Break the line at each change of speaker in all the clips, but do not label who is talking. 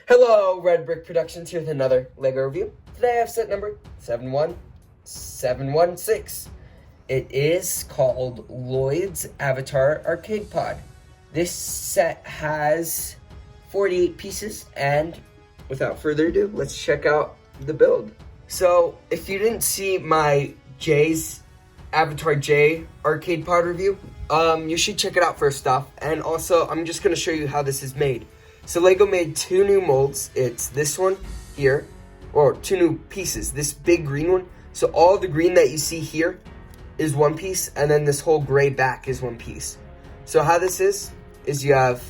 Hello, Red Brick Productions here with another LEGO review. Today I have set number 71716. It is called Lloyd's Avatar Arcade Pod. This set has 48 pieces, and without further ado, let's check out the build. So, if you didn't see my Avatar J Arcade Pod review, you should check it out first off. And also, I'm just going to show you how this is made. So LEGO made two new molds. It's this one here, or two new pieces, this big green one. So all the green that you see here is one piece, and then this whole gray back is one piece. So how this is you have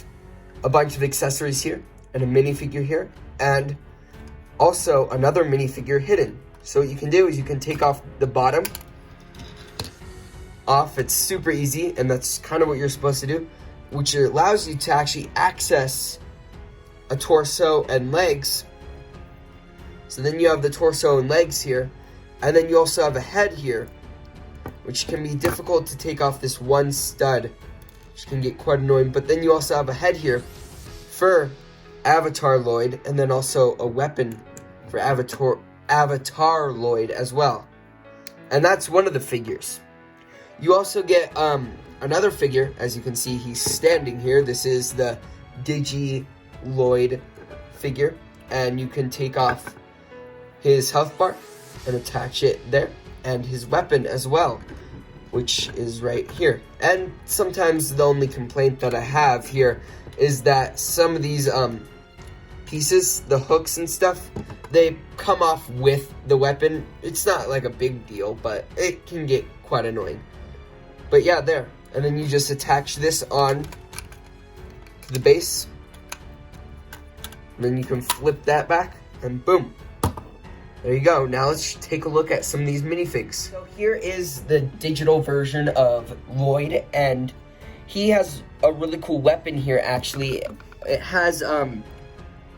a bunch of accessories here, and a minifigure here, and also another minifigure hidden. So what you can do is you can take off the bottom off. It's super easy, and that's kind of what you're supposed to do, which allows you to actually access a torso and legs. So then you have the torso and legs here, and then you also have a head here, which can be difficult to take off this one stud, which can get quite annoying. But then you also have a head here for Avatar Lloyd, and then also a weapon for Avatar Lloyd as well. And that's one of the figures. You also get another figure. As you can see, he's standing here. This is the Lloyd figure, and you can take off his health bar and attach it there, and his weapon as well, which is right here. And sometimes the only complaint that I have here is that some of these pieces, the hooks and stuff, they come off with the weapon. It's not like a big deal, but it can get quite annoying. But yeah, there. And then you just attach this on to the base. And then you can flip that back, and boom. There you go. Now let's take a look at some of these minifigs. So here is the digital version of Lloyd, and he has a really cool weapon here, actually. It has an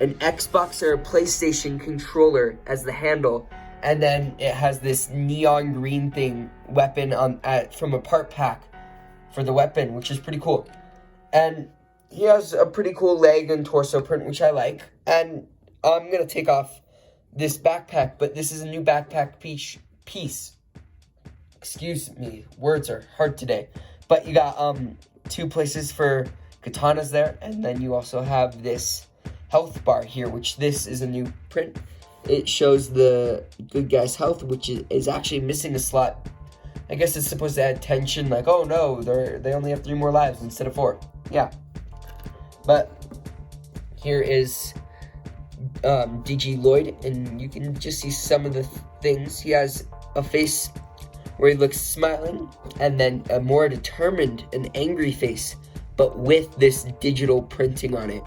Xbox or a PlayStation controller as the handle, and then it has this neon green weapon from a part pack for the weapon, which is pretty cool. And he has a pretty cool leg and torso print, which I like. And I'm going to take off this backpack, but this is a new backpack piece. Excuse me, words are hard today. But you got two places for katanas there, and then you also have this health bar here, which this is a new print. It shows the good guy's health, which is actually missing a slot. I guess it's supposed to add tension, like, oh no, they only have 3 more lives instead of 4. Yeah. But here is Lloyd, and you can just see some of the things. He has a face where he looks smiling, and then a more determined and angry face, but with this digital printing on it,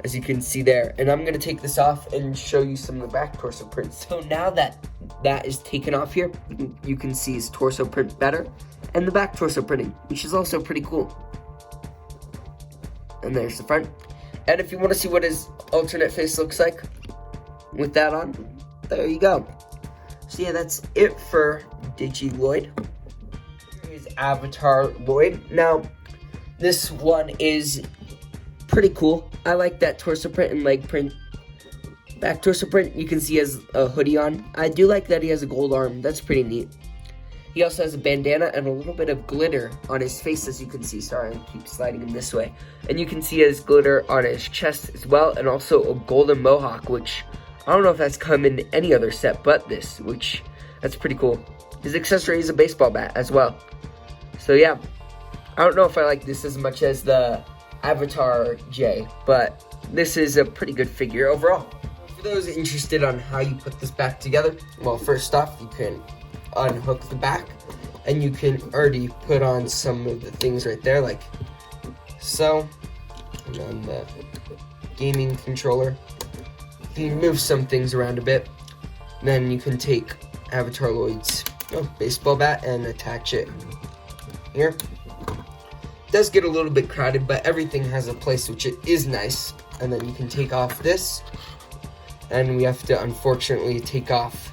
as you can see there. And I'm going to take this off and show you some of the back torso prints. So now that is taken off here, you can see his torso print better, and the back torso printing, which is also pretty cool. And there's the front. And if you want to see what his alternate face looks like with that on, there you go. So yeah, that's it for Lloyd. Here's Avatar Lloyd. Now, this one is pretty cool. I like that torso print and leg print. Back torso print, you can see he has a hoodie on. I do like that he has a gold arm. That's pretty neat. He also has a bandana and a little bit of glitter on his face, as you can see. Sorry, I keep sliding him this way. And you can see his glitter on his chest as well, and also a golden mohawk, which I don't know if that's come in any other set but this, which that's pretty cool. His accessory is a baseball bat as well. So yeah, I don't know if I like this as much as the Avatar J, but this is a pretty good figure overall. For those interested on how you put this back together, well, first off, you can unhook the back, and you can already put on some of the things right there, like so. And then the gaming controller, you can move some things around a bit. Then you can take Avatar Lloyd's baseball bat and attach it here. It does get a little bit crowded, but everything has a place, which it is nice. And then you can take off this, and we have to unfortunately take off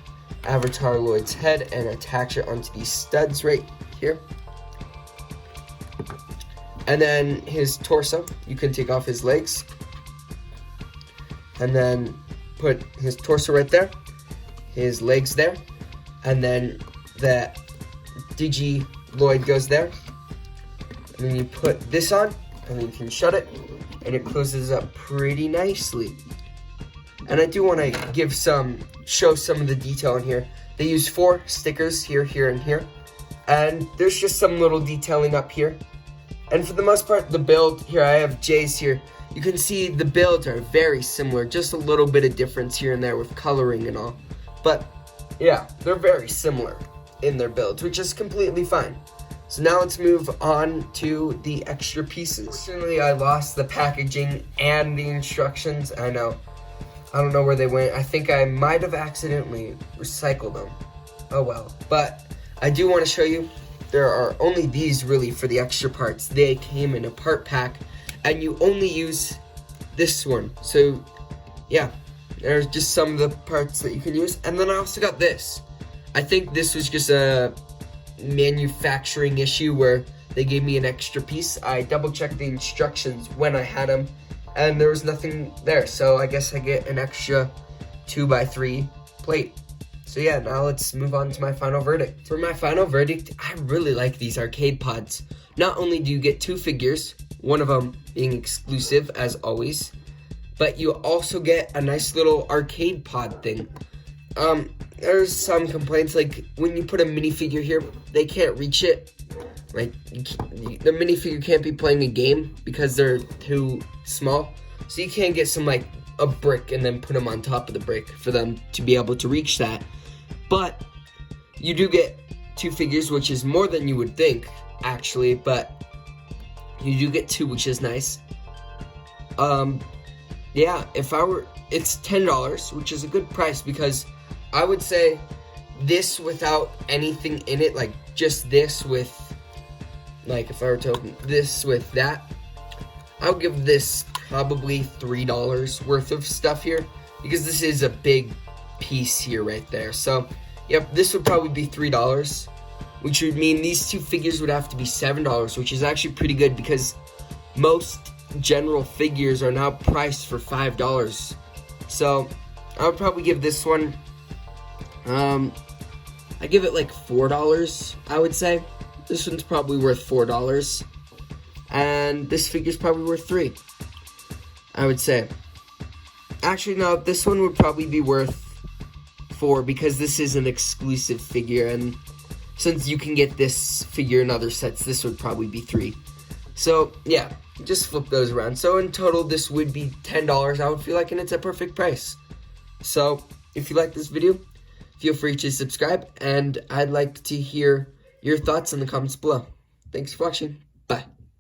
Avatar Lloyd's head and attach it onto these studs right here. And then his torso, you can take off his legs. and then put his torso right there, his legs there, and then that Digi Lloyd goes there. And then you put this on, and then you can shut it, and it closes up pretty nicely. And I do want to show some of the detail in here. They use 4 stickers here, here, and here. And there's just some little detailing up here. And for the most part, the build, here I have J's here. You can see the builds are very similar, just a little bit of difference here and there with coloring and all. But yeah, they're very similar in their builds, which is completely fine. So now let's move on to the extra pieces. Fortunately, I lost the packaging and the instructions. I know. I don't know where they went. I think I might have accidentally recycled them. Oh well. But I do want to show you, there are only these really for the extra parts. They came in a part pack, and you only use this one. So yeah, there's just some of the parts that you can use. And then I also got this. I think this was just a manufacturing issue where they gave me an extra piece. I double checked the instructions when I had them, and there was nothing there, so I guess I get an extra 2x3 plate. So yeah, now let's move on to my final verdict. For my final verdict, I really like these arcade pods. Not only do you get 2 figures, one of them being exclusive as always, but you also get a nice little arcade pod thing. There's some complaints, like when you put a minifigure here, they can't reach it. Like, the minifigure can't be playing a game because they're too small. So you can't get some, like, a brick and then put them on top of the brick for them to be able to reach that. But you do get 2 figures, which is more than you would think, actually. But you do get 2, which is nice. Yeah, it's $10, which is a good price, because I would say this without anything in it, like just this with, like if I were to open this with that, I would give this probably $3 worth of stuff here, because this is a big piece here right there. So yep, this would probably be $3, which would mean these 2 figures would have to be $7, which is actually pretty good, because most general figures are now priced for $5. So I would probably give this one, I give it like $4, I would say. This one's probably worth $4, and this figure's probably worth $3, I would say. Actually, no, this one would probably be worth $4, because this is an exclusive figure, and since you can get this figure in other sets, this would probably be $3. So yeah, just flip those around. So in total, this would be $10, I would feel like, and it's a perfect price. So if you like this video, feel free to subscribe, and I'd like to hear your thoughts in the comments below. Thanks for watching.